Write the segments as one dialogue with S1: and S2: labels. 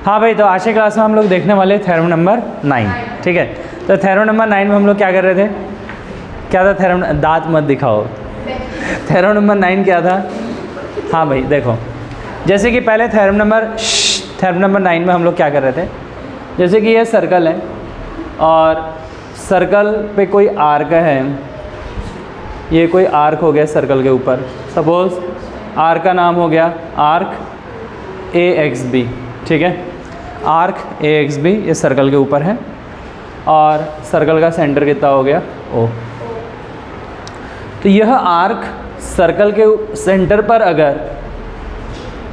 S1: हाँ भाई, तो आज की क्लास में हम लोग देखने वाले थ्योरम नंबर 9, ठीक है। तो थ्योरम नंबर 9 में हम लोग क्या कर रहे थे, क्या था थ्योरम, दांत मत दिखाओ। थ्योरम नंबर 9 क्या था? हाँ भाई देखो, जैसे कि पहले थ्योरम नंबर 9 में हम लोग क्या कर रहे थे, जैसे कि ये सर्कल है और सर्कल पे कोई आर्क है, ये कोई आर्क हो गया सर्कल के ऊपर। सपोज़ आर्क का नाम हो गया आर्क AXB, ठीक है। आर्क AXB ये सर्कल के ऊपर है और सर्कल का सेंटर कितना हो गया O। तो यह आर्क सर्कल के सेंटर पर अगर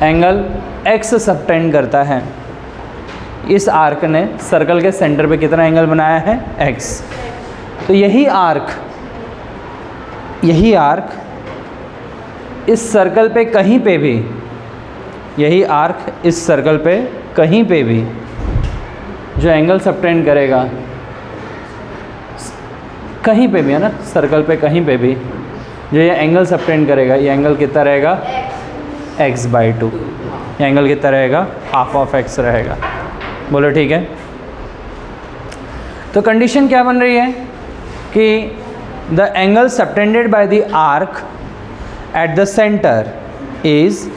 S1: एंगल X सबटेंड करता है, इस आर्क ने सर्कल के सेंटर पे कितना एंगल बनाया है? X। तो यही आर्क इस सर्कल पे कहीं पे भी, यही आर्क इस सर्कल पे कहीं पे भी जो एंगल सबटेंड करेगा, कहीं पे भी है ना, सर्कल पे कहीं पे भी जो ये एंगल सबटेंड करेगा, ये एंगल कितना रहेगा? x/2। ये एंगल कितना रहेगा? हाफ ऑफ x रहेगा। बोलो ठीक है। तो कंडीशन क्या बन रही है कि the angle subtended by the arc eight the centre is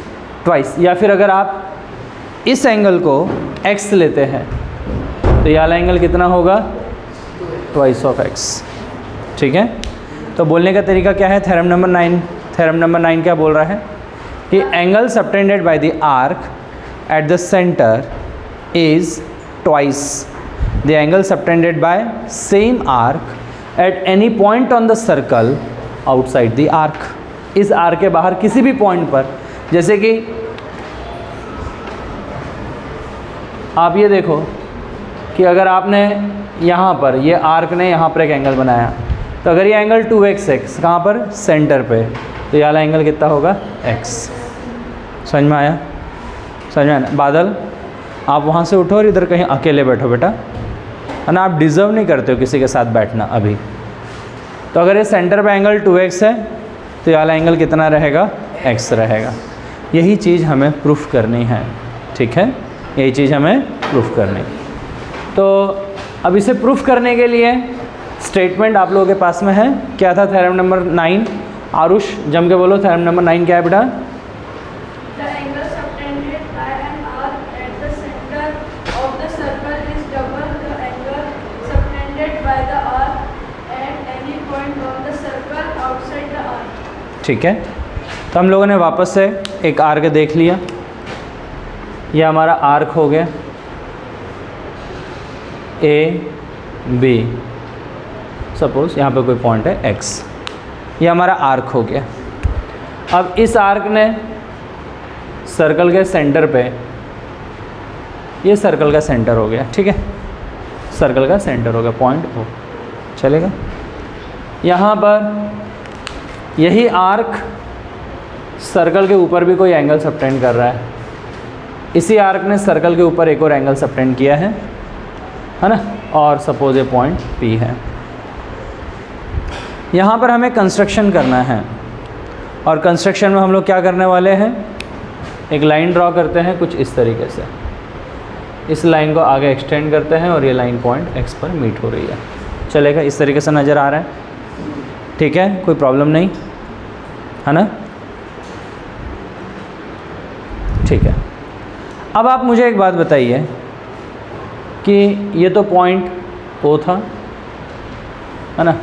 S1: twice, या फिर अगर आप इस एंगल को x लेते हैं तो ये वाला एंगल कितना होगा? ट्वाइस ऑफ x, ठीक है। तो बोलने का तरीका क्या है? थ्योरम नंबर 9 क्या बोल रहा है कि angle subtended by the arc eight the centre is twice the angle subtended by same arc at any point on the circle outside the arc. इस आर्क के बाहर किसी भी पॉइंट पर, जैसे कि आप ये देखो कि अगर आपने यहाँ पर, ये आर्क ने यहाँ पर एक एंगल बनाया, तो अगर ये एंगल 2x है कहाँ पर? सेंटर पे, तो ये वाला एंगल कितना होगा? x। समझ में आया? समझ में आया? बादल, आप वहाँ से उठो और इधर कहीं अकेले बैठो बेटा, है ना। आप डिज़र्व नहीं करते हो किसी के साथ बैठना अभी। तो अगर ये सेंटर पे एंगल 2x है तो ये वाला एंगल कितना रहेगा? x रहेगा। यही चीज़ हमें प्रूफ करनी है, ठीक है। यही चीज़ हमें प्रूफ करनी। तो अब इसे प्रूफ करने के लिए स्टेटमेंट आप लोगों के पास में है। क्या था थ्योरम नंबर 9? आरुष जम के बोलो, थ्योरम नंबर 9 क्या है बेटा? ठीक है। तो हम लोगों ने वापस से एक आर्क देख लिया, ये हमारा आर्क हो गया AB। सपोज़ यहाँ पे कोई पॉइंट है X, ये हमारा आर्क हो गया। अब इस आर्क ने सर्कल के सेंटर पे, ये सर्कल का सेंटर हो गया, ठीक है। सर्कल का सेंटर हो गया, पॉइंट O, चलेगा। यहाँ पर यही आर्क सर्कल के ऊपर भी कोई एंगल सबटेंड कर रहा है। इसी आर्क ने सर्कल के ऊपर एक और एंगल सबटेंड किया है ना, और सपोज ये पॉइंट P है। यहाँ पर हमें कंस्ट्रक्शन करना है, और कंस्ट्रक्शन में हम लोग क्या करने वाले हैं? एक लाइन ड्रॉ करते हैं कुछ इस तरीके से। इस लाइन को आगे एक्सटेंड करते हैं और ये लाइन पॉइंट X पर मीट हो रही है। चलेगा? इस तरीके से नज़र आ रहा है, ठीक है। कोई प्रॉब्लम नहीं है ना, ठीक है। अब आप मुझे एक बात बताइए कि ये तो पॉइंट O था, है ना।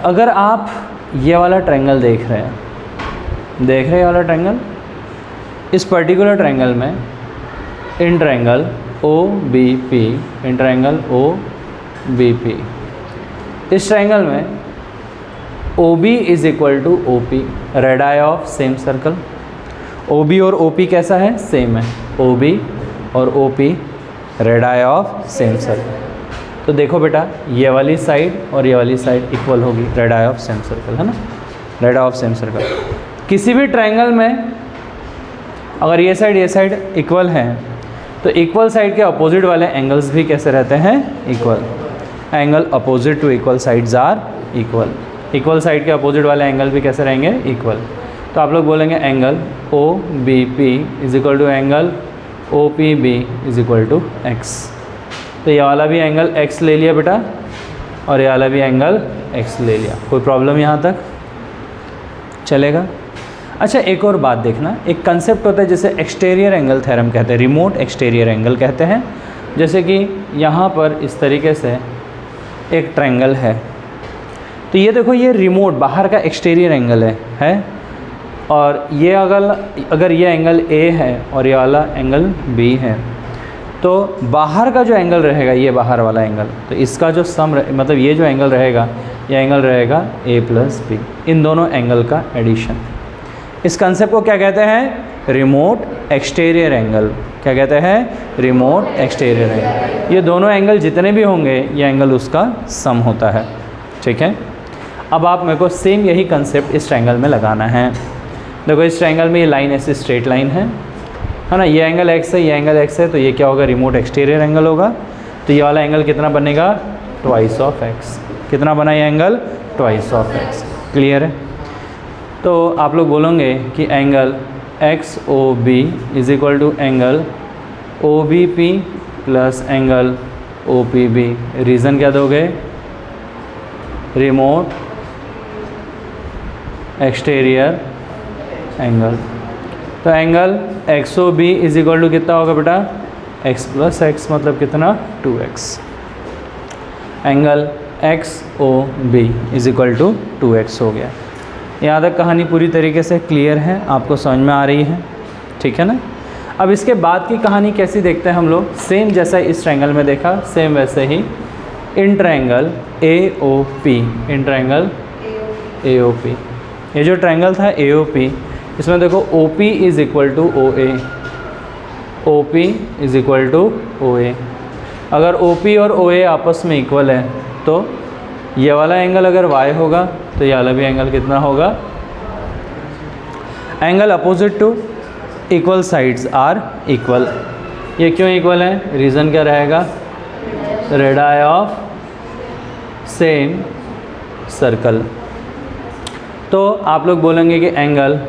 S1: अगर आप ये वाला ट्रायंगल देख रहे हैं वाला ट्रायंगल, इस पर्टिकुलर ट्रायंगल में in triangle OBP, in triangle OBP, इस ट्रायंगल में OB is equal to OP, radii of same circle. OB और OP कैसा है? सेम है। OB और OP radii of same circle. तो देखो बेटा, ये वाली साइड और ये वाली साइड इक्वल होगी, रेडाई ऑफ सेम सर्कल, है ना। Radii of same circle. किसी भी ट्रायंगल में अगर ये साइड इक्वल हैं, तो इक्वल साइड के अपोजिट वाले एंगल्स भी कैसे रहते हैं? Equal. Angle opposite to equal sides are equal. Equal side के अपोजिट वाले एंगल भी कैसे रहेंगे? इक्वल। तो आप लोग बोलेंगे angle OBP is equal to angle O P B is equal to x. तो ये वाला भी एंगल x ले लिया बेटा और ये वाला भी एंगल x ले लिया। कोई प्रॉब्लम यहाँ तक चलेगा? अच्छा, एक और बात देखना, एक कंसेप्ट होता है जिसे एक्सटीरियर एंगल थ्योरम कहते हैं, रिमोट एक्सटीरियर एंगल कहते हैं। जैसे कि यहाँ पर इस तरीके से एक ट्रायंगल है, तो ये देखो ये रिमोट बाहर का एक्सटीरियर एंगल है और ये अगर ये एंगल A है और ये वाला एंगल B है, तो बाहर का जो एंगल रहेगा ये बाहर वाला एंगल, तो इसका जो मतलब ये जो एंगल रहेगा ये एंगल रहेगा A प्लस B, इन दोनों एंगल का एडिशन। इस कंसेप्ट को क्या कहते हैं? Remote exterior angle. क्या कहते हैं? Remote exterior angle. ये दोनों एंगल जितने भी होंगे ये एंगल उसका सम होता है। ठीक है, अब आप मेरे को सेम यही कंसेप्ट इस ट्रायंगल में लगाना है। देखो इस ट्रायंगल में ये लाइन ऐसे स्ट्रेट लाइन है ना, ये एंगल x है, ये एंगल x है, तो ये क्या होगा? रिमोट एक्सटीरियर एंगल होगा। तो ये वाला एंगल कितना बनेगा? Twice of x। कितना बना ये angle? Twice of x। Clear है? तो आप लोग बोलोगे कि angle XOB is equal to angle OBP plus angle OPB। Reason क्या दोगे? Remote exterior angle. तो angle XOB is equal to कितना होगा बेटा? x प्लस एक्स, मतलब कितना? 2x। Angle XOB is equal to 2x हो गया। यहाँ तक कहानी पूरी तरीके से क्लियर है, आपको समझ में आ रही है? ठीक है ना? अब इसके बाद की कहानी कैसी देखते हैं हम लोग? सेम जैसा इस ट्रायंगल में देखा, सेम वैसे ही in triangle AOP, in triangle AOP। ये जो ट्रायंगल था AOP, इसमें देखो OP is equal to OA, OP is equal to OA। अगर OP और OA आपस में इक्वल है तो ये वाला एंगल अगर y होगा तो ये वाला भी एंगल कितना होगा? Angle opposite to equal sides are equal. ये क्यों इक्वल है? रीज़न क्या रहेगा? Radii of same circle. तो आप लोग बोलेंगे कि angle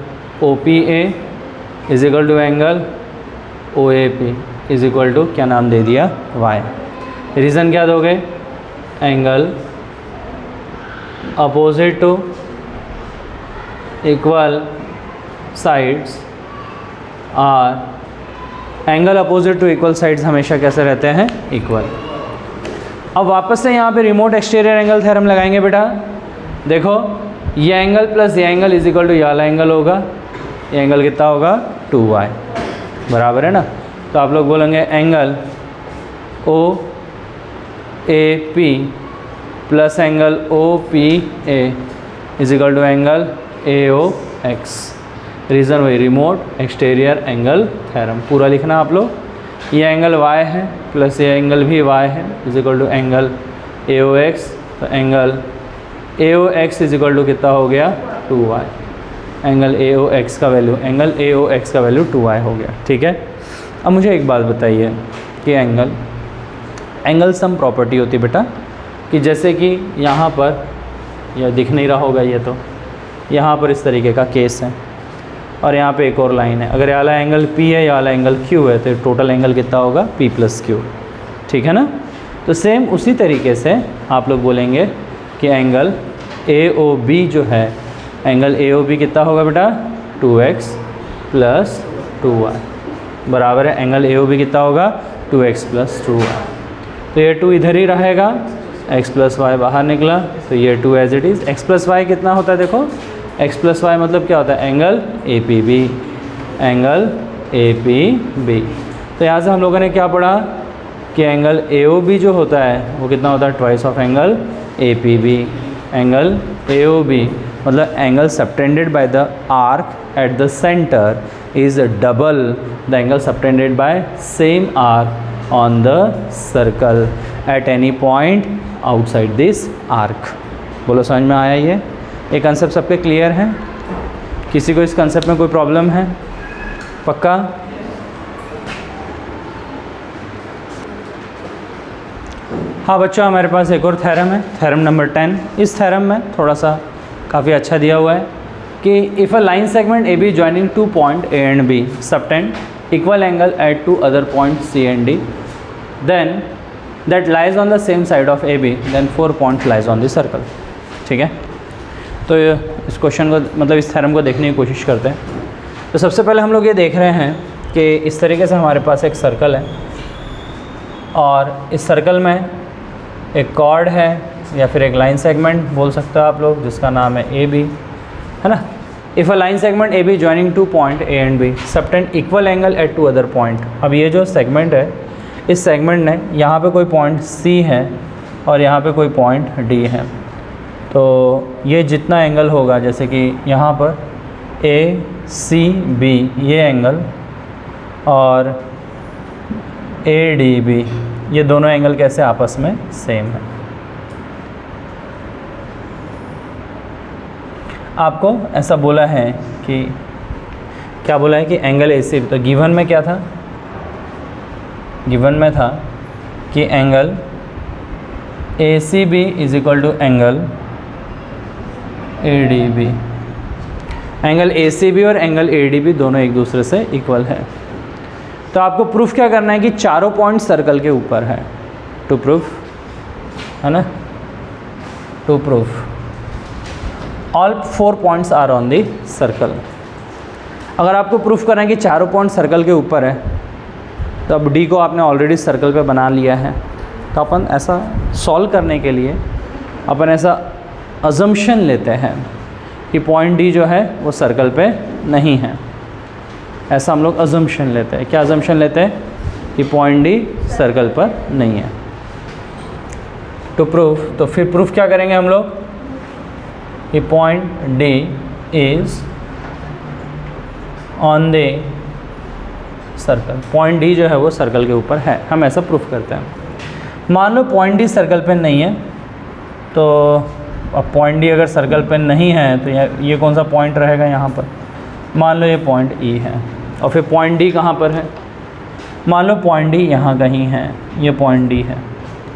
S1: OPA is equal to angle OAP is equal to क्या नाम दे दिया? y। रीज़न क्या दोगे? Angle opposite to equal sides are, angle opposite to equal sides हमेशा कैसे रहते हैं? इक्वल। अब वापस से यहाँ पे रिमोट एक्सटीरियर एंगल थ्योरम लगाएंगे बेटा। देखो ये एंगल प्लस ये एंगल इज इक्वल टू ये वाला एंगल होगा, ये एंगल कितना होगा? 2y, बराबर है ना? तो आप लोग बोलेंगे angle OAP plus angle OPA is equal to angle AOX। Reason वही, रिमोट एक्सटीरियर एंगल थ्योरम। पूरा लिखना आप लोग। ये एंगल y है प्लस ये एंगल भी y है is equal to angle AOX। तो angle AOX is equal to कितना हो गया? 2y। एंगल AOX का वैल्यू, एंगल AOX का वैल्यू 2y हो गया। ठीक है, अब मुझे एक बात बताइए कि एंगल सम प्रॉपर्टी होती है बेटा, कि जैसे कि यहाँ पर यह दिख नहीं रहा होगा, ये तो यहाँ पर इस तरीके का केस है और यहाँ पे एक और लाइन है। अगर ये वाला एंगल P है, ये वाला एंगल Q है, तो टोटल एंगल कितना होगा? P plus Q। ठीक है ना? तो सेम उसी तरीके से आप लोग बोलेंगे कि एंगल AOB जो है, एंगल AOB कितना होगा बेटा? 2x प्लस 2y, बराबर है एंगल AOB कितना होगा? 2x plus 2y। तो ये 2 इधर ही रहेगा, x प्लस वाई बाहर निकला, तो ये 2 as it is. x plus y कितना होता है? देखो x प्लस वाई मतलब क्या होता है? Angle APB, angle APB। तो यहाँ से हम लोगों ने क्या पढ़ा कि एंगल AOB जो होता है वो कितना होता है? Twice of angle APB। Angle AOB मतलब angle subtended by the arc eight the centre is double the angle subtended by same arc on the circle at any point outside this arc. बोलो समझ में आया? ये concept सबके clear है? किसी को इस कंसेप्ट में कोई प्रॉब्लम है? पक्का? हाँ बच्चों, हमारे पास एक और थ्योरम है, थ्योरम नंबर 10। इस थ्योरम में थोड़ा सा काफ़ी अच्छा दिया हुआ है कि if a line segment AB joining 2 point A and B subtend equal angle at two other points C and D, then that lies on the same side of AB, then 4 points lies on the circle. ठीक है, तो इस question को मतलब इस theorem को देखने की कोशिश करते हैं। तो सबसे पहले हम लोग ये देख रहे हैं कि इस तरीके से हमारे पास एक सर्कल है और इस सर्कल में एक कॉर्ड है या फिर एक लाइन सेगमेंट बोल सकते हो आप लोग, जिसका नाम है ए बी, है ना। If a line segment A B joining two point A and B subtend equal angle at two other point. अब ये जो सेगमेंट है, इस सेगमेंट ने यहाँ पे कोई पॉइंट सी है और यहाँ पे कोई पॉइंट डी है, तो ये जितना एंगल होगा, जैसे कि यहाँ पर ए सी बी ये एंगल और ए डी बी ये दोनों एंगल कैसे आपस में सेम है। आपको ऐसा बोला है कि क्या बोला है कि एंगल ए सी बी, तो गिवन में क्या था, गिवन में था कि angle A C B is equal to angle A D B. Angle A C B और एंगल ए डी बी दोनों एक दूसरे से इक्वल है। तो आपको प्रूफ क्या करना है कि चारों पॉइंट सर्कल के ऊपर है, टू प्रूफ, है ना, to proof all 4 points are on the circle. अगर आपको प्रूफ करना है कि चारों पॉइंट सर्कल के ऊपर है, तो अब डी को आपने ऑलरेडी सर्कल पे बना लिया है, तो अपन ऐसा सॉल्व करने के लिए अपन ऐसा अजम्पशन लेते हैं कि पॉइंट डी जो है वो सर्कल पे नहीं है। ऐसा हम लोग अजम्पशन लेते हैं। क्या अजम्पशन लेते हैं कि पॉइंट डी सर्कल पर नहीं है। टू प्रूफ, तो फिर प्रूफ क्या करेंगे हम लोग कि point D is on the circle. Point D जो है वो सर्कल के ऊपर है, हम ऐसा प्रूफ करते हैं। मान लो पॉइंट डी सर्कल पे नहीं है, तो अब पॉइंट डी अगर सर्कल पे नहीं है तो ये कौन सा पॉइंट रहेगा यहाँ पर, मान लो ये पॉइंट ई है, और फिर पॉइंट डी कहाँ पर है, मान लो पॉइंट डी यहाँ कहीं है, ये पॉइंट डी है,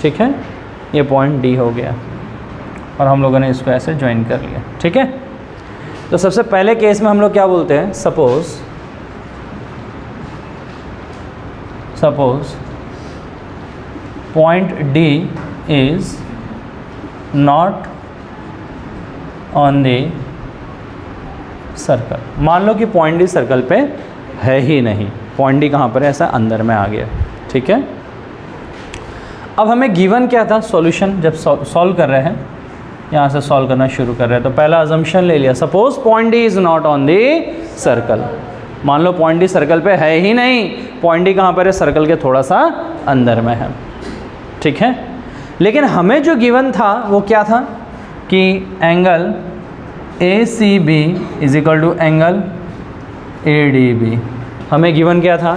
S1: ठीक है, ये पॉइंट डी हो गया और हम लोगों ने इसको ऐसे ज्वाइन कर लिया, ठीक है। तो सबसे पहले केस में हम लोग क्या बोलते हैं, suppose point D is not on the circle. मान लो कि पॉइंट डी सर्कल पे है ही नहीं, पॉइंट डी कहाँ पर है, ऐसा अंदर में आ गया, ठीक है। अब हमें गिवन क्या था, सॉल्यूशन जब सॉल्व कर रहे हैं, यहाँ से सॉल्व करना शुरू कर रहे हैं, तो पहला अजम्पशन ले लिया, suppose point D is not on the circle. मान लो पॉइंट डी सर्कल पे है ही नहीं, पॉइंट डी कहाँ पर है, सर्कल के थोड़ा सा अंदर में है, ठीक है। लेकिन हमें जो गिवन था वो क्या था कि angle A C B is equal to angle A D B. हमें गिवन क्या था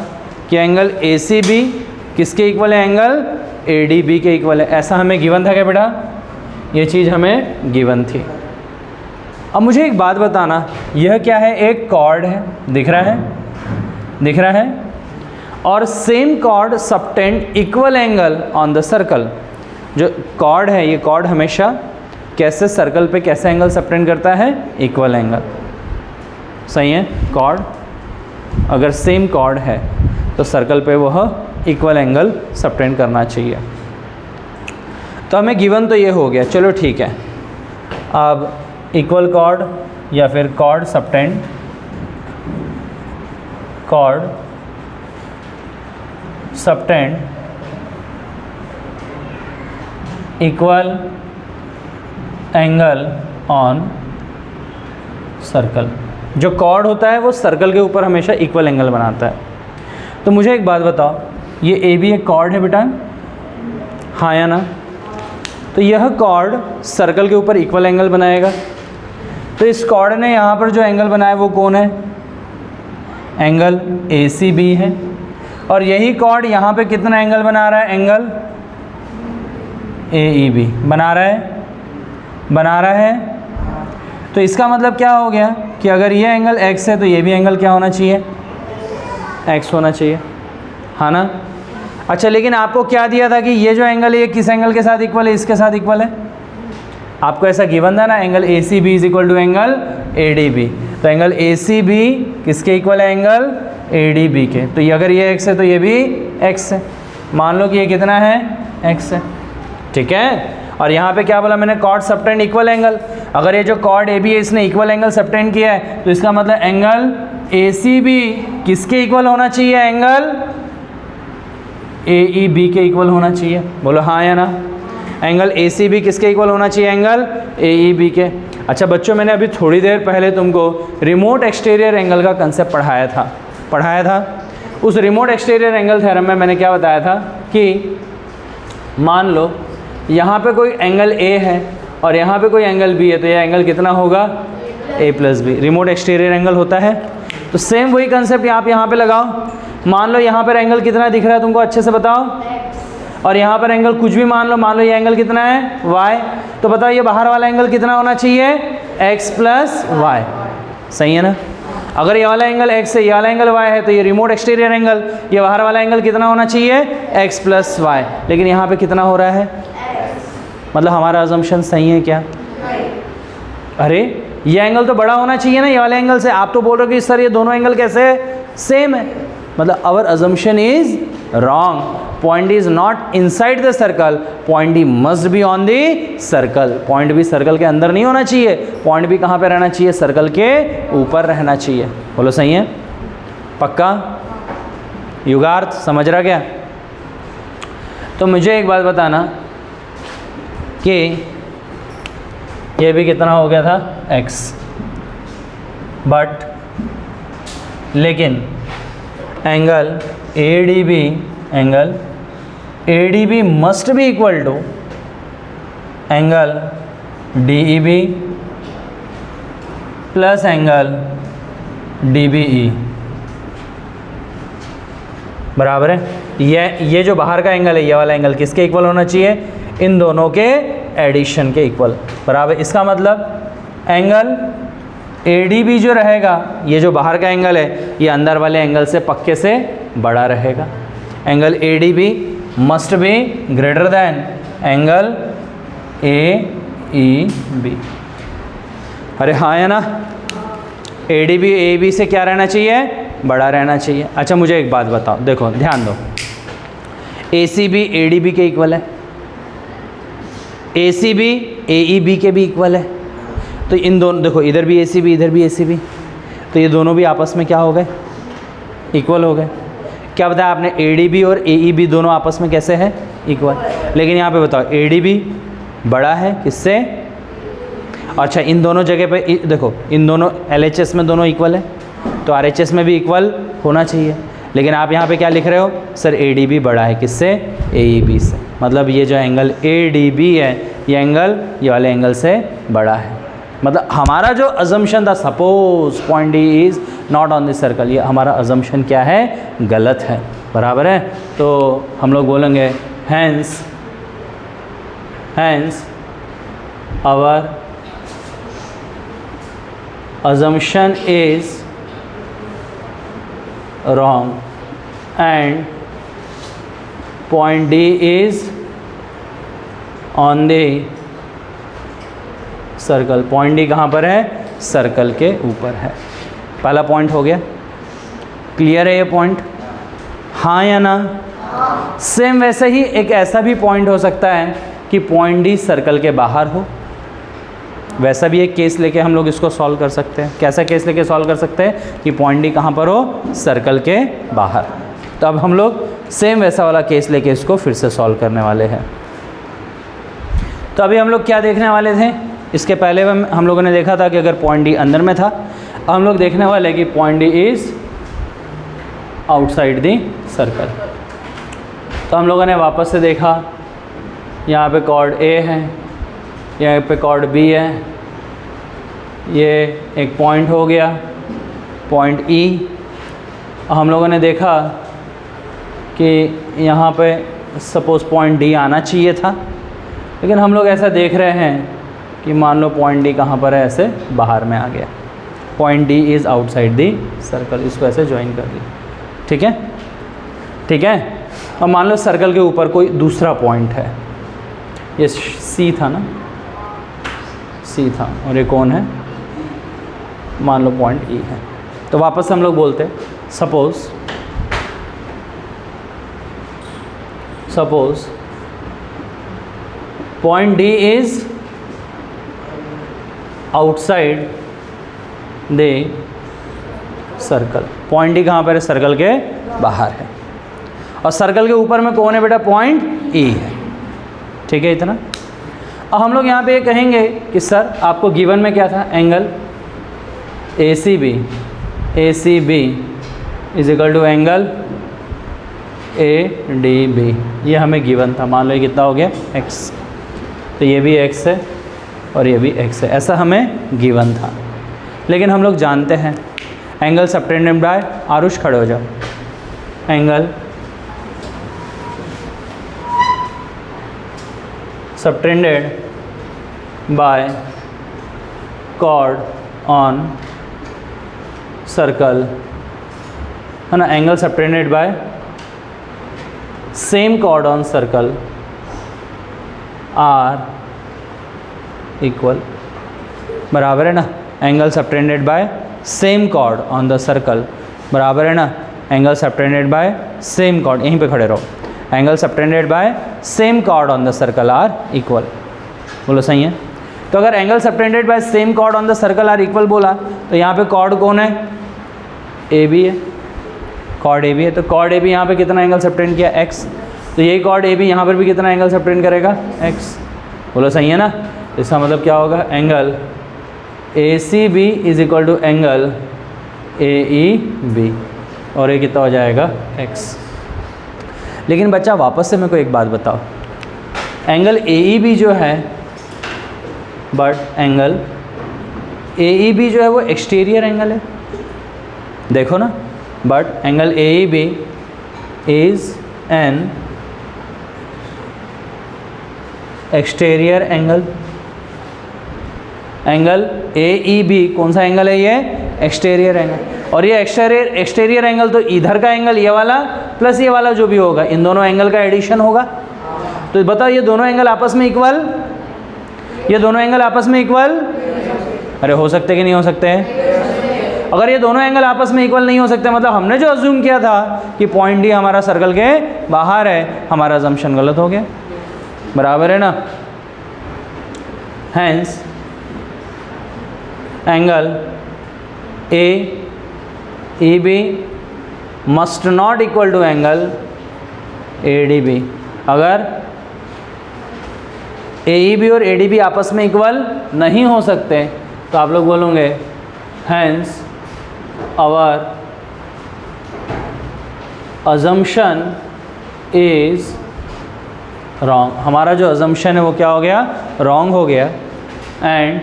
S1: कि एंगल ए सी बी किसके इक्वल है, एंगल ए डी बी के इक्वल है। ऐसा हमें गिवन था क्या बेटा, ये चीज़ हमें गिवन थी। अब मुझे एक बात बताना, यह क्या है, एक कॉर्ड है, दिख रहा है, दिख रहा है, और same chord subtend equal angle on the circle. जो कॉर्ड है, ये कॉर्ड हमेशा कैसे सर्कल पे कैसे एंगल सबटेंड करता है, इक्वल एंगल, सही है। कॉर्ड अगर सेम कॉर्ड है तो सर्कल पे वह इक्वल एंगल सबटेंड करना चाहिए। तो हमें गिवन तो ये हो गया, चलो ठीक है। अब इक्वल कॉर्ड या फिर chord subtend, chord subtend equal angle on circle. जो कॉर्ड होता है वो सर्कल के ऊपर हमेशा इक्वल एंगल बनाता है। तो मुझे एक बात बताओ, ये ए बी एक कॉर्ड है बेटा, हाँ या ना, तो यह कॉर्ड सर्कल के ऊपर इक्वल एंगल बनाएगा। तो इस कॉर्ड ने यहाँ पर जो एंगल बनाया वो कौन है, एंगल ए सी बी है, और यही कॉर्ड यहाँ पे कितना एंगल बना रहा है, एंगल ए ई बी बना रहा है। तो इसका मतलब क्या हो गया कि अगर ये एंगल x है तो ये भी एंगल क्या होना चाहिए, x होना चाहिए, हाँ ना। अच्छा, लेकिन आपको क्या दिया था कि ये जो एंगल है ये किस एंगल के साथ इक्वल है, इसके साथ इक्वल है। आपको ऐसा गिवन था ना, angle A C B is equal to angle A D B. तो एंगल ए सी बी किसके इक्वल है, एंगल ADB के। तो ये अगर ये x है तो ये भी x है। मान लो कि ये कितना है, x है, ठीक है। और यहाँ पे क्या बोला मैंने, कॉर्ड सबटेंड इक्वल एंगल। अगर ये जो कॉर्ड AB है इसने इक्वल एंगल सबटेंड किया है तो इसका मतलब एंगल ACB किसके इक्वल होना चाहिए, एंगल AEB के इक्वल होना चाहिए। बोलो हाँ या ना। एंगल ACB किसके इक्वल होना चाहिए, एंगल AEB के। अच्छा बच्चों, मैंने अभी थोड़ी देर पहले तुमको रिमोट एक्सटीरियर एंगल का कंसेप्ट पढ़ाया था। उस रिमोट एक्सटीरियर एंगल थ्योरम में मैंने क्या बताया था कि मान लो यहाँ पे कोई एंगल A है और यहाँ पे कोई एंगल B है, तो यह एंगल कितना होगा, A+B। रिमोट एक्सटीरियर एंगल होता है। तो सेम वही कंसेप्ट आप यहाँ पे लगाओ। मान लो यहाँ पर एंगल कितना दिख रहा है तुमको, अच्छे से बताओ। और यहाँ पर एंगल कुछ भी मान लो ये एंगल कितना है, y। तो बताओ ये बाहर वाला एंगल कितना होना चाहिए, x + y। सही है ना। अगर ये वाला एंगल x है, ये वाला एंगल y है, तो ये रिमोट एक्सटीरियर एंगल, ये बाहर वाला एंगल कितना होना चाहिए, x + y। लेकिन यहाँ पे कितना हो रहा है, मतलब हमारा अजम्पशन सही है क्या? अरे ये एंगल तो बड़ा होना चाहिए ना ये वाले एंगल से। आप तो बोल रहे हो कि सर ये दोनों एंगल कैसे सेम है, मतलब our assumption is wrong. Point is not inside the circle, point D must be on the circle. Point भी सर्कल के अंदर नहीं होना चाहिए, पॉइंट भी कहाँ पे रहना चाहिए, सर्कल के ऊपर रहना चाहिए। बोलो सही है, पक्का? युगार्थ समझ रहा क्या? तो मुझे एक बात बताना कि ये भी कितना हो गया था, x, बट लेकिन angle ADB must be equal to angle DEB plus angle DBE बराबर है। ये जो बाहर का एंगल है, ये वाला एंगल किसके इक्वल होना चाहिए, इन दोनों के एडिशन के इक्वल, बराबर। इसका मतलब एंगल ADB जो रहेगा, ये जो बाहर का एंगल है, ये अंदर वाले एंगल से पक्के से बड़ा रहेगा। Angle ADB must be greater than angle AEB। अरे हाँ या ना। ADB AEB से क्या रहना चाहिए, बड़ा रहना चाहिए। अच्छा मुझे एक बात बताओ, देखो ध्यान दो, ACB ADB के इक्वल है, ACB AEB के भी इक्वल है। तो इन दोनों, देखो इधर भी ACB इधर भी ACB, तो ये दोनों भी आपस में क्या हो गए, इक्वल हो गए। क्या बताया आपने, ADB और AEB दोनों आपस में कैसे है, इक्वल। लेकिन यहाँ पे बताओ ADB बड़ा है किससे, अच्छा इन दोनों जगह पे देखो, इन दोनों LHS में दोनों इक्वल है, तो RHS में भी इक्वल होना चाहिए। लेकिन आप यहाँ पे क्या लिख रहे हो, सर ADB बड़ा है किससे, AEB से। मतलब ये जो एंगल ADB है, ये एंगल ये वाले एंगल से बड़ा है। मतलब हमारा जो अजम्पशन था, suppose point D is not on this circle, ये हमारा अजम्पशन क्या है, गलत है, बराबर है। तो हम लोग बोलेंगे hence our assumption is wrong and point D is on the circle. Point D कहाँ पर है, सर्कल के ऊपर है। पहला पॉइंट हो गया, क्लियर है ये पॉइंट, हाँ या ना? सेम वैसे ही एक ऐसा भी पॉइंट हो सकता है कि पॉइंट डी सर्कल के बाहर हो। वैसा भी एक केस लेके हम लोग इसको सॉल्व कर सकते हैं। कैसा केस लेके सॉल्व कर सकते हैं कि पॉइंट डी कहाँ पर हो, सर्कल के बाहर। तो अब हम लोग सेम वैसा वाला केस लेके इसको फिर से सॉल्व करने वाले हैं। तो अभी हम लोग क्या देखने वाले थे, इसके पहले हम लोगों ने देखा था कि अगर पॉइंट डी अंदर में था, अब हम लोग देखने वाले हैं कि point D is outside the circle. तो हम लोगों ने वापस से देखा, यहाँ पे कॉर्ड A है, यहाँ पे कॉर्ड B है, ये एक पॉइंट हो गया, पॉइंट E। हम लोगों ने देखा कि यहाँ पे सपोज़ पॉइंट D आना चाहिए था, लेकिन हम लोग ऐसा देख रहे हैं कि मान लो पॉइंट D कहाँ पर है, ऐसे बाहर में आ गया। Point D is outside the circle, इसको ऐसे ज्वाइन कर दिया, ठीक है, ठीक है। अब मान लो सर्कल के ऊपर कोई दूसरा पॉइंट है, ये C था ना, C था, और ये कौन है, मान लो पॉइंट E है। तो वापस हम लोग बोलते हैं suppose point D is outside the circle. Point D कहाँ पर है? सर्कल के बाहर है। और सर्कल के ऊपर में कौन है बेटा? पॉइंट ई है। ठीक है इतना। अब हम लोग यहाँ पे ये कहेंगे कि सर आपको गिवन में क्या था? Angle A C B is equal to angle A D B, ये हमें गिवन था। मान लो ये कितना हो गया? एक्स। तो ये भी एक्स है और ये भी एक्स है, ऐसा हमें गिवन था। लेकिन हम लोग जानते हैं एंगल सबटेंडेड बाय, आरुष खड़े हो जाओ, angle subtended by chord on circle, है ना। Angle subtended by same chord on circle are equal, बराबर है ना। Angle subtended by same chord on the circle, बराबर है ना। Angle subtended by same chord, यहीं पे खड़े रहो। Angle subtended by same chord on the circle are equal, बोलो सही है। तो अगर angle subtended by same chord on the circle are equal बोला तो यहाँ पे कॉर्ड कौन है? ए बी है, कॉर्ड ए बी है। तो कॉर्ड ए बी यहाँ पे कितना एंगल सबटेंड किया? एक्स। तो यही कॉर्ड ए बी यहाँ पर भी कितना एंगल सबटेंड करेगा? एक्स। बोलो सही है ना। इसका मतलब क्या होगा? Angle A C B is equal to angle A E B, और ये कितना हो जाएगा? एक्स। लेकिन बच्चा वापस से मेरे को एक बात बताओ, एंगल ए ई बी जो है, but angle A E B जो है वो एक्सटीरियर एंगल है, देखो ना। But angle A E B is an exterior angle. Angle A E B कौन सा एंगल है? ये एक्सटीरियर एंगल। और ये एक्सटीरियर एंगल तो इधर का एंगल ये वाला प्लस ये वाला जो भी होगा, इन दोनों एंगल का एडिशन होगा। तो बताओ ये दोनों एंगल आपस में इक्वल, ये दोनों एंगल आपस में इक्वल, अरे हो सकते कि नहीं हो सकते हैं? अगर ये दोनों एंगल आपस में इक्वल नहीं हो सकते, मतलब हमने जो अज्यूम किया था कि पॉइंट डी हमारा सर्कल के बाहर है, हमारा अजम्पशन गलत हो गया, बराबर है ना। Hence angle A E B must not equal to angle A D B. अगर ए ई बी और ए डी बी आपस में इक्वल नहीं हो सकते तो आप लोग बोलोगे hence our assumption is wrong. हमारा जो अजम्पशन है वो क्या हो गया? रॉन्ग हो गया। And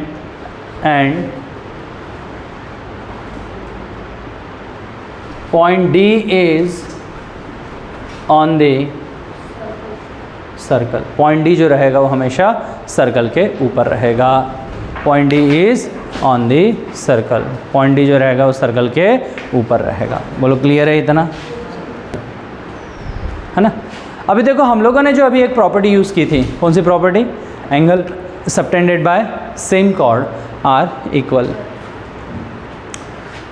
S1: point D is on the circle. Point D जो रहेगा वो हमेशा सर्कल के ऊपर रहेगा। Point D is on the circle, point D जो रहेगा वो सर्कल के ऊपर रहेगा। बोलो क्लियर है इतना, है ना। अभी देखो हम लोगों ने जो अभी एक प्रॉपर्टी यूज़ की थी, कौन सी property? Angle subtended by same chord are equal.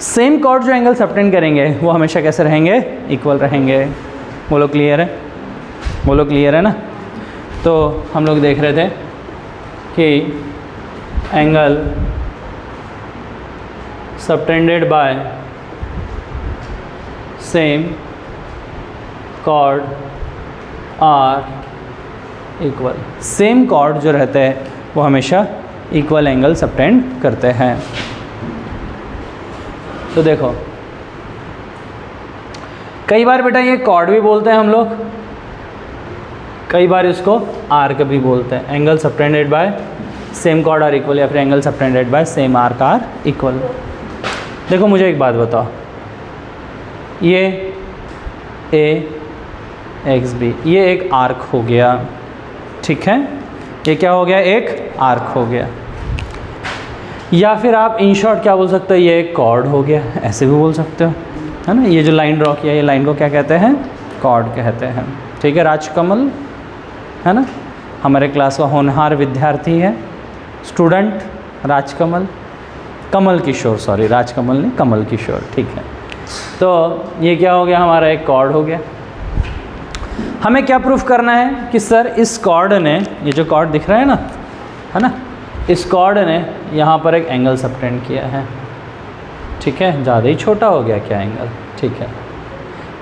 S1: Same chord जो एंगल सबटेंड करेंगे वो हमेशा कैसे रहेंगे? इक्वल रहेंगे। बोलो क्लियर है, बोलो क्लियर है ना। तो हम लोग देख रहे थे कि angle subtended by same chord are equal. Same chord जो रहते हैं वो हमेशा इक्वल एंगल सबटेंड करते हैं। तो देखो कई बार बेटा ये कॉर्ड भी बोलते हैं हम लोग, कई बार इसको आर्क भी बोलते हैं। Angle subtended by same chord are equal या फिर angle subtended by same arc are equal. देखो मुझे एक बात बताओ, ये ए एक्स बी ये एक आर्क हो गया, ठीक है। ये क्या हो गया? एक आर्क हो गया। या फिर आप इन शॉर्ट क्या बोल सकते हो? ये एक कॉर्ड हो गया, ऐसे भी बोल सकते हो, है ना। ये जो लाइन ड्रॉ किया, ये लाइन को क्या कहते हैं? कॉर्ड कहते हैं, ठीक है। राजकमल, है ना, हमारे क्लास का होनहार विद्यार्थी है, स्टूडेंट राजकमल, कमल किशोर, सॉरी राजकमल नहीं, कमल किशोर, ठीक है। तो ये क्या हो गया, हमारा एक कॉर्ड हो गया। हमें क्या प्रूफ करना है कि सर इस कॉर्ड ने, ये जो कॉर्ड दिख रहा है ना, है ना, इस कॉर्ड ने यहाँ पर एक एंगल सबटेंड किया है। ठीक है, ज़्यादा ही छोटा हो गया क्या एंगल? ठीक है,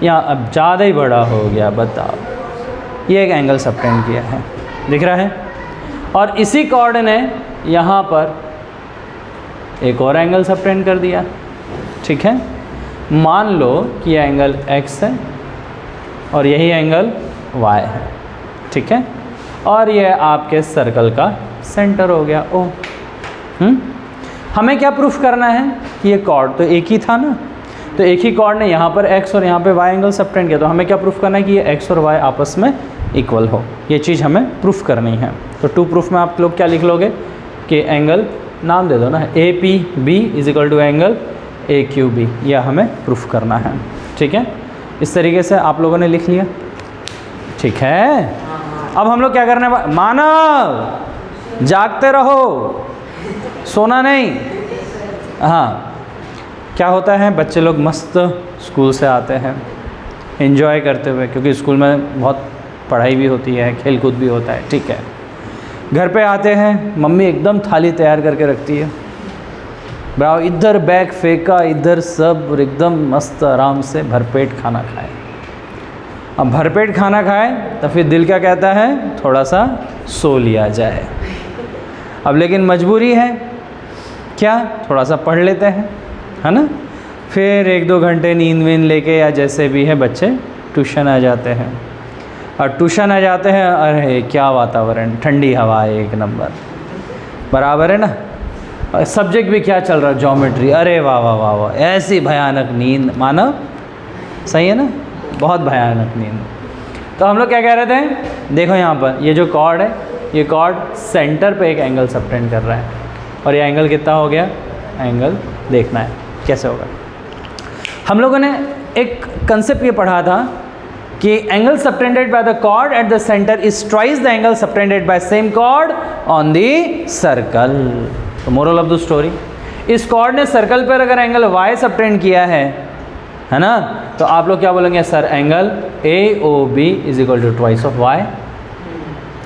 S1: यहाँ अब ज़्यादा ही बड़ा हो गया, बताओ। ये एक एंगल सबटेंड किया है, दिख रहा है। और इसी कॉर्ड ने यहाँ पर एक और एंगल सबटेंड कर दिया। ठीक है, मान लो कि यह एंगल x है और यही एंगल y है। ठीक है, और यह आपके सर्कल का सेंटर हो गया O। हमें क्या प्रूफ करना है कि ये कॉर्ड तो एक ही था ना, तो एक ही कॉर्ड ने यहाँ पर x और यहाँ पे y एंगल सबटेंड किया, तो हमें क्या प्रूफ करना है कि ये x और y आपस में इक्वल हो। ये चीज़ हमें प्रूफ करनी है। तो टू प्रूफ में आप लोग क्या लिख लोगे कि एंगल, नाम दे दो ना, APB is equal to angle AQB, यह हमें प्रूफ करना है। ठीक है, इस तरीके से आप लोगों ने लिख लिया। ठीक है, अब हम लोग क्या करने वाले, मानव जागते रहो, सोना नहीं। हाँ, क्या होता है, बच्चे लोग मस्त स्कूल से आते हैं एंजॉय करते हुए, क्योंकि स्कूल में बहुत पढ़ाई भी होती है, खेल कूद भी होता है। ठीक है, घर पे आते हैं, मम्मी एकदम थाली तैयार करके रखती है, ब्राव, इधर बैग फेंका, इधर सब, और एकदम मस्त आराम से भरपेट खाना खाए। अब भरपेट खाना खाए तो फिर दिल क्या कहता है, थोड़ा सा सो लिया जाए। अब लेकिन मजबूरी है क्या, थोड़ा सा पढ़ लेते हैं, है ना। फिर 1-2 घंटे नींद वींद लेके या जैसे भी है बच्चे ट्यूशन आ जाते हैं, और ट्यूशन आ जाते हैं, अरे क्या वातावरण, ठंडी हवा है, एक नंबर, बराबर है ना। और सब्जेक्ट भी क्या चल रहा है, ज्योमेट्री, अरे वाह वाह वाह वाह, ऐसी भयानक नींद, मानो सही है ना, बहुत भयानक नींद। तो हम लोग क्या कह रहे थे, देखो यहाँ पर ये जो कॉर्ड है, ये कॉर्ड सेंटर पे एक एंगल सबटेंड कर रहा है, और ये एंगल कितना हो गया, एंगल देखना है कैसे होगा। हम लोगों ने एक कंसेप्ट ये पढ़ा था कि angle subtended by the chord at the centre is twice the angle subtended by same chord on the circle. तो मोरल ऑफ द स्टोरी, इस कॉर्ड ने सर्कल पर अगर एंगल y सबटेंड किया है ना, तो आप लोग क्या बोलेंगे, sir angle AOB is equal to twice of y।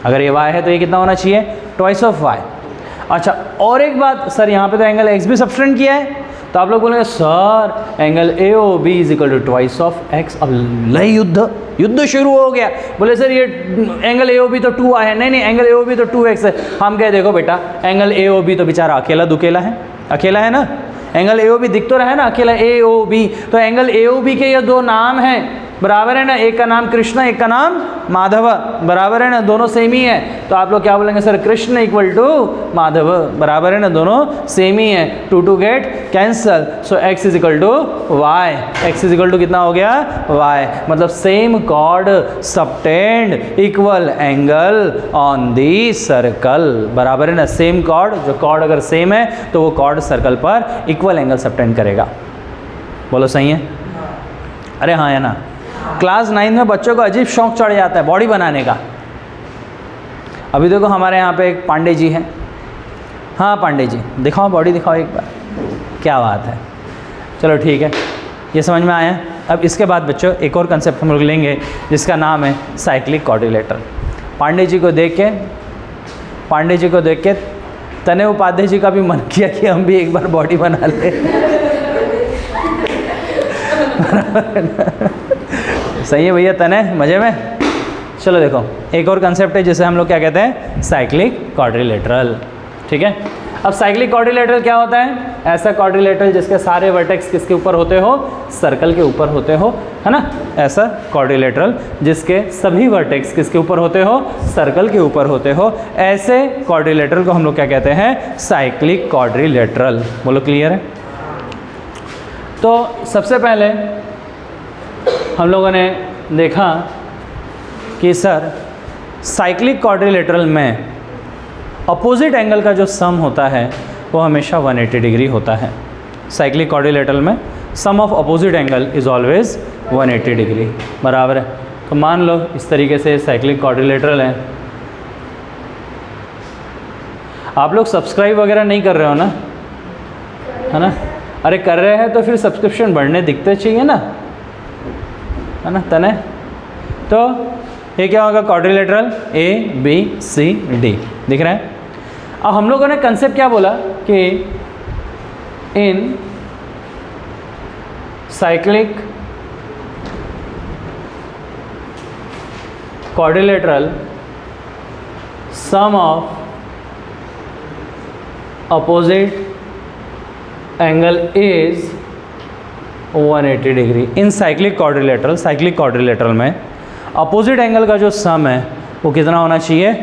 S1: अगर ये y है तो ये कितना होना चाहिए, ट्वाइस ऑफ y। अच्छा, और एक बात, सर यहाँ पे तो एंगल x भी सबटेंड किया है, तो आप लोग बोलेंगे sir angle AOB is equal to twice of x। अब लय युद्ध शुरू हो गया। बोले सर ये एंगल AOB तो 2 है, नहीं एंगल AOB तो 2x है। हम कहे देखो बेटा, एंगल AOB तो बेचारा अकेला दुकेला है, अकेला है ना, एंगल AOB दिख तो रहा है ना, अकेला AOB, तो एंगल AOB के ये 2 नाम हैं, बराबर है ना, एक का नाम कृष्ण, एक का नाम माधव, बराबर है ना, दोनों सेम ही है। तो आप लोग क्या बोलेंगे, sir Krishna equal to Madhav, बराबर है ना, दोनों सेम ही है, 2 get cancel, so x is equal to y, x is equal to कितना हो गया, y, मतलब same chord subtend equal angle on the circle, बराबर है ना, सेम कॉर्ड, जो कॉर्ड अगर सेम है तो वो कॉर्ड सर्कल पर इक्वल एंगल सबटेंड करेगा। बोलो सही है, अरे हाँ है ना। क्लास 9 में बच्चों को अजीब शौक चढ़ जाता है बॉडी बनाने का। अभी देखो हमारे यहाँ पे एक पांडे जी हैं, हाँ पांडे जी दिखाओ, बॉडी दिखाओ एक बार, क्या बात है। चलो ठीक है, ये समझ में आया। अब इसके बाद बच्चों एक और कंसेप्ट हम लोग लेंगे जिसका नाम है साइक्लिक क्वाड्रिलेटरल। पांडे जी को देख के तने उपाध्याय जी का भी मन किया कि हम भी एक बार बॉडी बना ले। सही है भैया, तने मज़े में। चलो देखो, एक और कंसेप्ट है जिसे हम लोग क्या कहते हैं, साइक्लिक क्वाड्रिलेटरल। ठीक है, अब साइक्लिक क्वाड्रिलेटरल क्या होता है, ऐसा क्वाड्रिलेटरल जिसके सारे वर्टेक्स किसके ऊपर होते हो, सर्कल के ऊपर होते हो, है ना। ऐसा क्वाड्रिलेटरल जिसके सभी वर्टेक्स किसके ऊपर होते हो, सर्कल के ऊपर होते हो, ऐसे क्वाड्रिलेटरल को हम लोग क्या कहते हैं, साइक्लिक क्वाड्रिलेटरल। बोलो क्लियर है। तो सबसे पहले हम लोगों ने देखा कि सर साइक्लिक क्वाड्रिलेटरल में अपोजिट एंगल का जो सम होता है वो हमेशा 180 डिग्री होता है। साइक्लिक क्वाड्रिलेटरल में sum of opposite angle is always 180 degree, बराबर है। तो मान लो इस तरीके से साइक्लिक क्वाड्रिलेटरल है। आप लोग सब्सक्राइब वगैरह नहीं कर रहे हो ना, है ना। अरे कर रहे हैं तो फिर सब्सक्रिप्शन बढ़ने दिखते चाहिए ना, है ना तने। तो ये क्या होगा, क्वाड्रिलेटरल ABCD दिख रहा है। अब हम लोगों ने कंसेप्ट क्या बोला कि in cyclic quadrilateral sum of opposite angle is 180 degree. In cyclic quadrilateral में अपोजिट एंगल का जो सम है वो कितना होना चाहिए,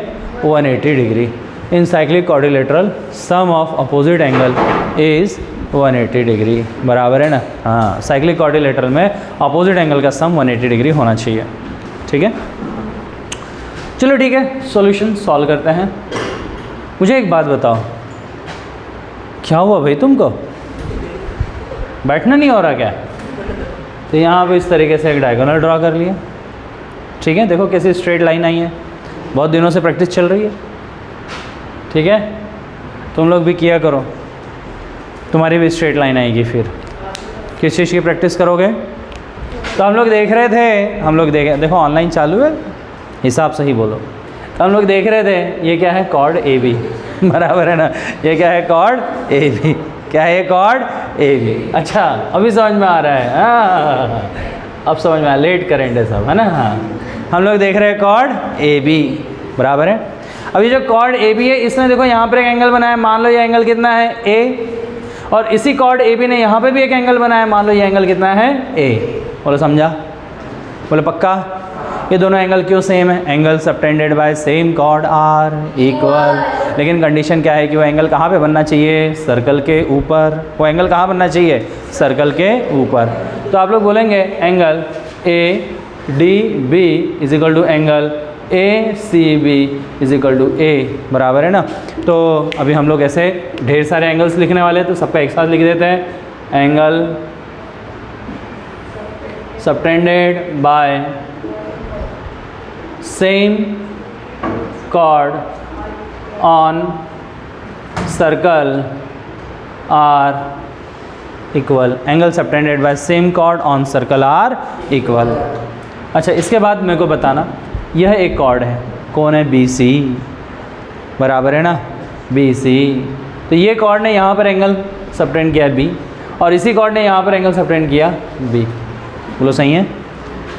S1: 180 degree. In cyclic quadrilateral sum of opposite angle is 180 degree, बराबर है ना। हाँ, साइक्लिक क्वाड्रिलेटरल में अपोजिट एंगल का सम 180 डिग्री होना चाहिए। ठीक है, चलो ठीक है, सॉल्यूशन सॉल्व करते हैं। मुझे एक बात बताओ, क्या हुआ भाई तुमको, बैठना नहीं हो रहा क्या? तो यहाँ पे इस तरीके से एक डायगोनल ड्रा कर लिया। ठीक है, देखो कैसी स्ट्रेट लाइन आई है, बहुत दिनों से प्रैक्टिस चल रही है। ठीक है, तुम लोग भी किया करो, तुम्हारी भी स्ट्रेट लाइन आएगी। फिर किस चीज़ की प्रैक्टिस करोगे? तो हम लोग देख रहे थे, देखो ऑनलाइन चालू है, हिसाब सही बोलो। तो हम लोग देख रहे थे ये क्या है, कॉर्ड AB, बराबर है ना। ये क्या है, कॉर्ड AB। क्या है, कॉर्ड AB। अच्छा, अभी समझ में आ रहा है। हाँ, अब समझ में आया, लेट करेंट है सब, है ना। हाँ, हम लोग देख रहे हैं कॉर्ड AB, बराबर है। अब ये जो कॉर्ड AB है, इसने देखो यहाँ पर एक एंगल बनाया, मान लो ये एंगल कितना है, A। और इसी कॉर्ड AB ने यहाँ पे भी एक एंगल बनाया, मान लो ये एंगल कितना है, A। बोलो समझा, बोले पक्का। ये दोनों एंगल क्यों सेम है, angle subtended by same chord are equal. लेकिन कंडीशन क्या है कि वो एंगल कहाँ पे बनना चाहिए, सर्कल के ऊपर। वो एंगल कहाँ बनना चाहिए, सर्कल के ऊपर। तो आप लोग बोलेंगे angle ADB is equal to angle ACB is equal to A, बराबर है ना। तो अभी हम लोग ऐसे ढेर सारे एंगल्स लिखने वाले हैं, तो सबका एक साथ लिख देते हैं। Angle subtended by same chord on circle are equal। Angle subtended by same chord on circle are equal। अच्छा, इसके बाद मेरे को बताना, यह एक chord है, कौन है, BC, बराबर है ना, BC। तो ये chord ने यहाँ पर एंगल सबटेंड किया B, और इसी chord ने यहाँ पर एंगल सबटेंड किया B। बोलो सही है।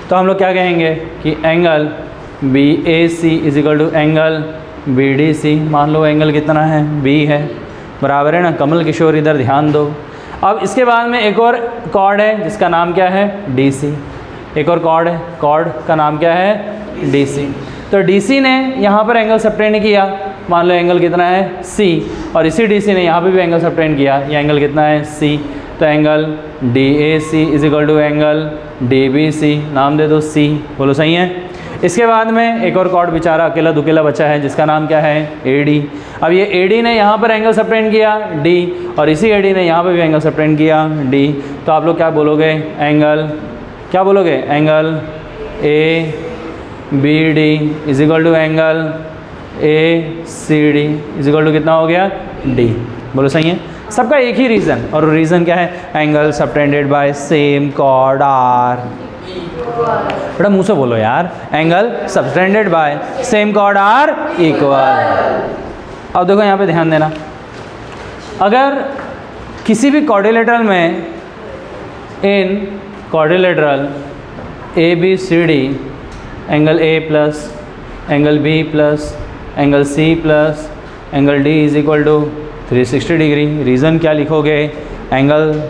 S1: तो हम लोग क्या कहेंगे कि angle BAC is equal to angle BDC। मान लो एंगल कितना है, B है, बराबर है ना। कमल किशोर इधर ध्यान दो। अब इसके बाद में एक और कॉर्ड है जिसका नाम क्या है, DC। एक और कॉर्ड है, कॉर्ड का नाम क्या है, DC। तो DC ने यहाँ पर एंगल सबटेंड किया, मान लो एंगल कितना है, C। और इसी DC ने यहाँ पे भी एंगल सबटेंड किया, ये एंगल कितना है, C। तो angle DAC is equal to angle DBC, नाम दे दो C। बोलो सही है। इसके बाद में एक और कॉर्ड बेचारा अकेला दुकेला बचा है, जिसका नाम क्या है, AD। अब ये AD ने यहाँ पर एंगल सबटेंड किया D, और इसी AD ने यहाँ पर भी एंगल सबटेंड किया D। तो आप लोग क्या बोलोगे, एंगल क्या बोलोगे, angle ABD is equal to angle ACD is equal to कितना हो गया, D। बोलो सही है। सबका एक ही रीज़न, और रीज़न क्या है, angle subtended by same chord are. बड़ा मुँह से बोलो यार, angle subtended by same chord are equal. अब देखो यहाँ पे ध्यान देना, अगर किसी भी क्वाड्रिलेटरल में in quadrilateral ABCD angle A plus angle B plus angle C plus angle D is equal to 360 degree. Reason क्या लिखोगे, angle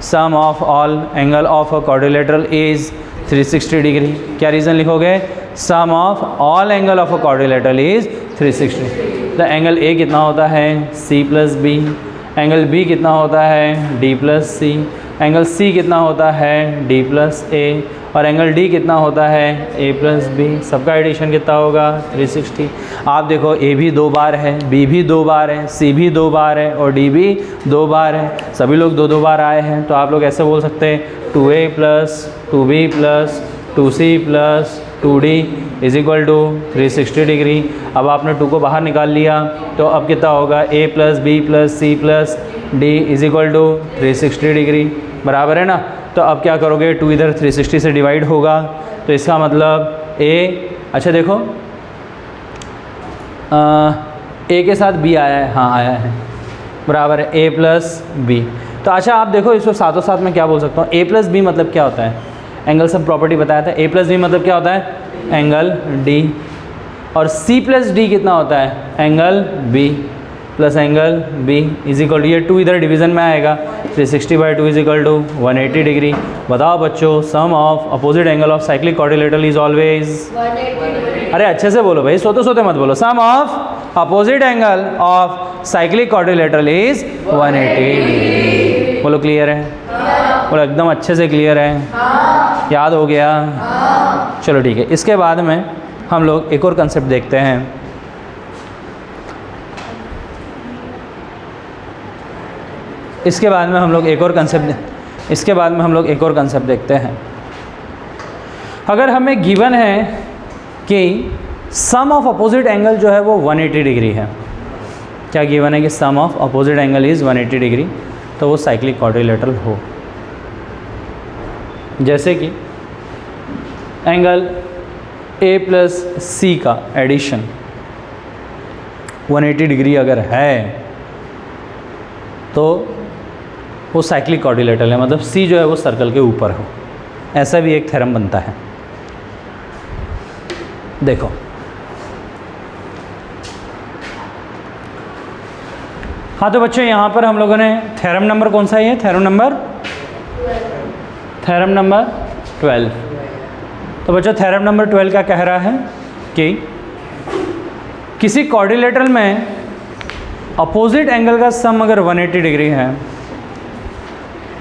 S1: sum of all angle of a quadrilateral is 360 degree. क्या रीज़न लिखोगे, sum of all angle of a quadrilateral is 360। तो angle A कितना होता है, C plus B। Angle B कितना होता है, D plus C। Angle C कितना होता है, D प्लस A। और एंगल D कितना होता है, A प्लस B। सबका एडिशन कितना होगा, 360। आप देखो A भी 2 बार है, B भी 2 बार है, C भी 2 बार है, और D भी 2 बार है। सभी लोग 2-2 बार आए हैं। तो आप लोग ऐसे बोल सकते हैं 2A plus 2B plus 2c plus 2d is equal to 360 degree. अब आपने 2 को बाहर निकाल लिया तो अब कितना होगा, a plus B plus C plus D is equal to 360 degree, बराबर है ना। तो अब क्या करोगे, 2 इधर 360 से डिवाइड होगा तो इसका मतलब a, अच्छा देखो a के साथ b आया है, हाँ आया है, बराबर है a प्लस बी। तो अच्छा आप देखो इसको साथों साथ में क्या बोल सकता हूँ, a प्लस बी मतलब क्या होता है, एंगल सब प्रॉपर्टी बताया था, a प्लस बी मतलब क्या होता है, एंगल d, और c प्लस डी कितना होता है, angle b plus angle b is equal to, ये 2 इधर डिवीज़न में आएगा, 360/2 इज इक्वल टू 180 डिग्री। बताओ बच्चों, sum of opposite angle of cyclic quadrilateral is always 180। अरे अच्छे से बोलो भाई, सोते सोते मत बोलो। Sum of opposite angle of cyclic quadrilateral is 180 degree. बोलो क्लियर है? बोलो एकदम अच्छे से क्लियर है, याद हो गया? चलो ठीक है। इसके बाद में हम लोग एक और कंसेप्ट देखते हैं। इसके बाद में हम लोग एक और कंसेप्ट देखते हैं। अगर हमें गिवन है कि सम ऑफ अपोजिट एंगल जो है वो 180 डिग्री है, क्या गिवन है कि sum of opposite angle is 180 degree, तो वो साइक्लिक क्वाड्रिलेटरल हो। जैसे कि एंगल ए प्लस सी का एडिशन 180 डिग्री अगर है तो वो साइक्लिक क्वाड्रिलेटरल है, मतलब सी जो है वो सर्कल के ऊपर हो। ऐसा भी एक थ्योरम बनता है। देखो हाँ, तो बच्चों यहाँ पर हम लोगों ने थ्योरम नंबर कौन सा है, थ्योरम नंबर 12। तो बच्चों थ्योरम नंबर 12 क्या कह रहा है कि किसी क्वाड्रिलेटरल में अपोजिट एंगल का सम अगर 180 डिग्री है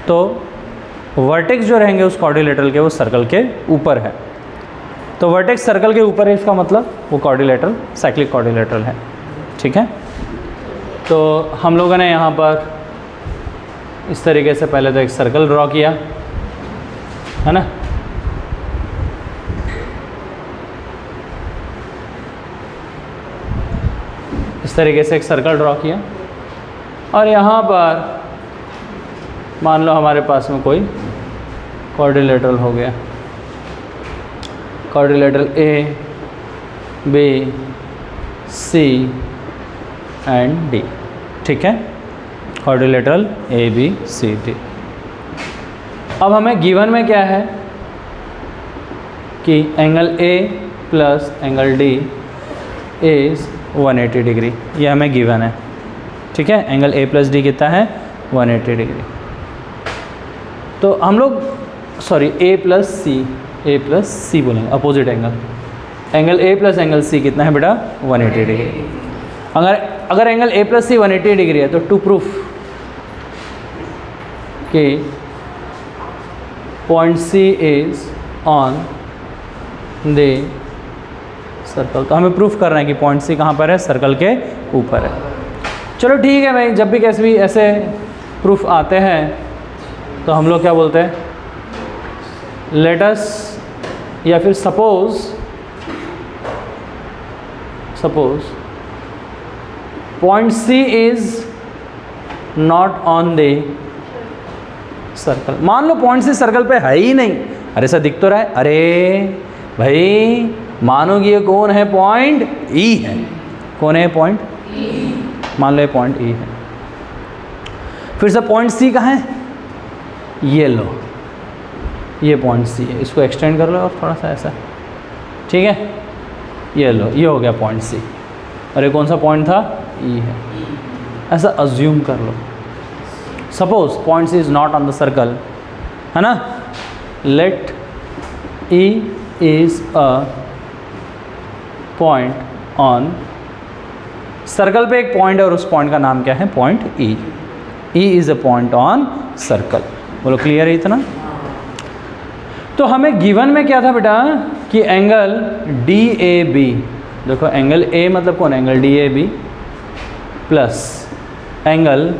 S1: तो वर्टेक्स जो रहेंगे उस क्वाड्रिलेटरल के वो सर्कल के ऊपर है। तो वर्टेक्स सर्कल के ऊपर है, इसका मतलब वो क्वाड्रिलेटरल साइक्लिक क्वाड्रिलेटरल है। ठीक है, तो हम लोगों ने यहाँ पर इस तरीके से पहले तो एक सर्कल ड्रॉ किया है ना, इस तरीके से एक सर्कल ड्रॉ किया, और यहाँ पर मान लो हमारे पास में कोई क्वाड्रिलेटरल हो गया, quadrilateral A B C and D. ठीक है, quadrilateral A B C D. अब हमें गिवन में क्या है कि angle A plus angle D is 180 degree, ये हमें गिवन है। ठीक है, एंगल ए प्लस डी कितना है, 180 डिग्री। तो हम लोग ए प्लस सी बोलेंगे, opposite angle A plus angle C कितना है बेटा, 180 डिग्री। अगर angle A plus C 180 degree है तो टू प्रूफ कि point C is on the circle, तो हमें प्रूफ करना है कि पॉइंट सी कहाँ पर है, सर्कल के ऊपर है। चलो ठीक है भाई, जब भी कैसे भी ऐसे प्रूफ आते हैं तो हम लोग क्या बोलते हैं, लेट अस, या फिर suppose point C is not on the circle. मान लो पॉइंट सी सर्कल पे है ही नहीं, अरे सर दिख तो रहा है, अरे भाई मानो कि ये कौन है, पॉइंट ई है। कौन है पॉइंट ई? मान लो ये पॉइंट ई है। फिर से पॉइंट सी कहाँ है, ये लो, ये पॉइंट सी है, इसको एक्सटेंड कर लो और थोड़ा सा ऐसा, ठीक है, ये लो, ये हो गया पॉइंट सी। और ये कौन सा पॉइंट था, ई है। ऐसा अज्यूम कर लो, suppose point C is not on the circle, है ना। Let E is a point on circle पे, एक पॉइंट है और उस पॉइंट का नाम क्या है, point E. E is a point on circle. बोलो क्लियर है इतना। तो हमें गिवन में क्या था बेटा कि एंगल डी ए बी, देखो एंगल ए मतलब कौन, angle D A B plus angle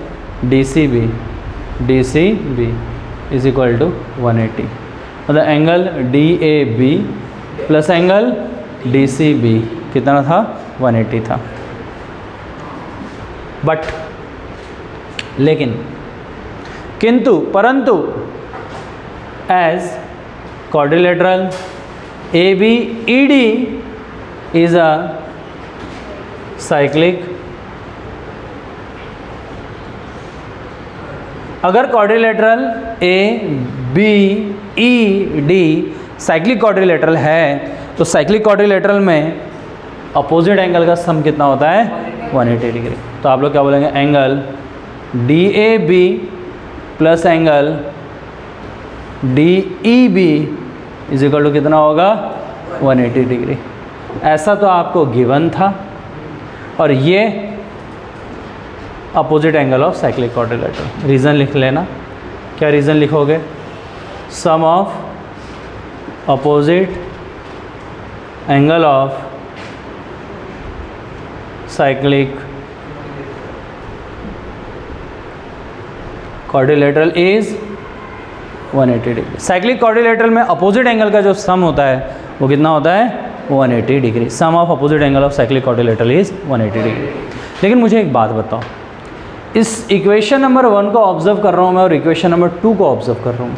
S1: D C B is equal to 180। मतलब angle DAB plus angle DCB कितना था, 180 था। बट लेकिन किंतु परंतु as quadrilateral ABED is a cyclic, अगर क्वाड्रिलेटरल ABED साइक्लिक क्वाड्रिलेटरल है तो साइक्लिक क्वाड्रिलेटरल में अपोजिट एंगल का सम कितना होता है, 180 डिग्री। तो आप लोग क्या बोलेंगे, angle DAB plus angle DEB is equal to कितना होगा, 180 डिग्री। ऐसा तो आपको गिवन था, और ये opposite angle of cyclic quadrilateral. Reason लिख लेना, क्या रीज़न लिखोगे, sum of opposite angle of cyclic quadrilateral is 180 degree. Cyclic quadrilateral में अपोजिट एंगल का जो सम होता है वो कितना होता है, 180 degree. Sum of opposite angle of cyclic quadrilateral is 180 degree. लेकिन मुझे एक बात बताओ, इस इक्वेशन नंबर 1 को ऑब्जर्व कर रहा हूँ मैं और इक्वेशन नंबर 2 को ऑब्जर्व कर रहा हूँ।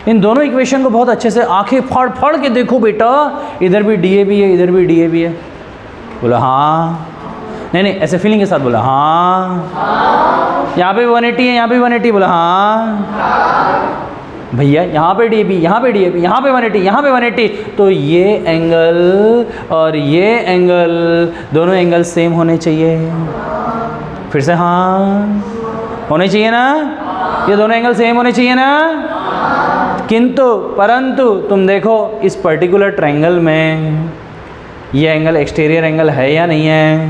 S1: इन दोनों इक्वेशन को बहुत अच्छे से आंखें फाड़ फाड़ के देखो बेटा, इधर भी DAB है, इधर भी DAB है। बोला हाँ, नहीं नहीं, ऐसे फीलिंग के साथ बोला हाँ। यहाँ पे 180 है, यहाँ पे 180, बोला हाँ भैया। यहाँ पे DAB, यहाँ पे DAB, यहाँ पे 180, यहाँ पे 180, तो ये एंगल और ये एंगल दोनों एंगल सेम होने चाहिए। फिर से हाँ, होने चाहिए ना, ये दोनों एंगल सेम होने चाहिए ना। किंतु परंतु तुम देखो इस पर्टिकुलर ट्रायंगल में ये एंगल एक्सटीरियर एंगल है या नहीं है।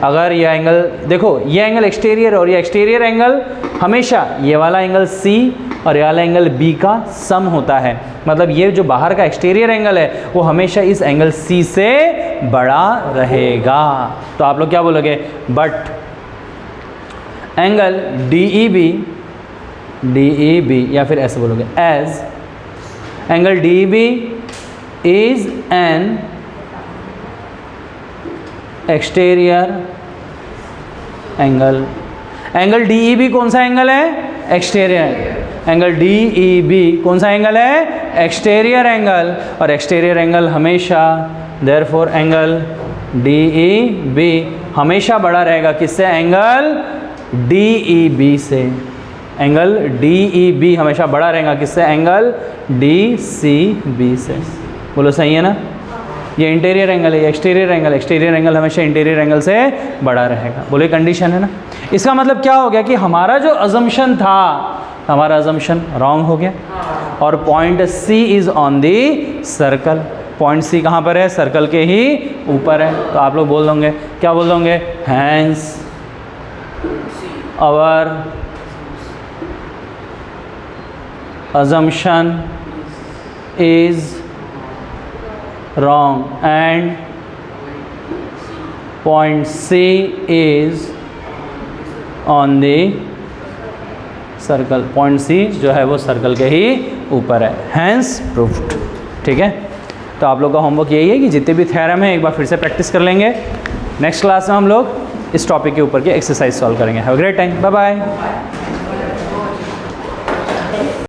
S1: अगर ये एंगल देखो, ये एंगल एक्सटीरियर और ये एक्सटीरियर एंगल हमेशा ये वाला एंगल C और ये वाला एंगल B का सम होता है। मतलब ये जो बाहर का एक्सटीरियर एंगल है वो हमेशा इस एंगल C से बड़ा रहेगा। तो आप लोग क्या बोलोगे, बट एंगल DEB या फिर ऐसे बोलोगे, as angle DEB is an exterior angle. Angle DEB कौन सा एंगल है, एक्सटीरियर। एंगल DEB कौन सा एंगल है, एक्सटीरियर एंगल। और एक्सटीरियर एंगल हमेशा, देयरफॉर एंगल DEB हमेशा बड़ा रहेगा किससे, एंगल DEB से। एंगल DEB हमेशा बड़ा रहेगा किससे, एंगल DCB से। बोलो सही है ना। ये इंटीरियर एंगल है, ये एक्सटीरियर एंगल। एक्सटीरियर एंगल हमेशा इंटीरियर एंगल से बड़ा रहेगा। बोले कंडीशन है ना। इसका मतलब क्या हो गया कि हमारा जो अजम्पशन था, हमारा अजम्पशन रॉन्ग हो गया। और point C is on the circle. Point C कहाँ पर है, सर्कल के ही ऊपर है। तो आप लोग बोल दोगे, क्या बोल दोगे, hence our assumption is wrong and point C is on the circle। point C जो है वो सर्कल के ही ऊपर है, hence proved। ठीक है, तो आप लोग का होमवर्क यही है कि जितने भी थ्योरम है एक बार फिर से प्रैक्टिस कर लेंगे। नेक्स्ट क्लास में हम लोग इस टॉपिक के ऊपर की एक्सरसाइज सॉल्व करेंगे। Have a great time, bye bye.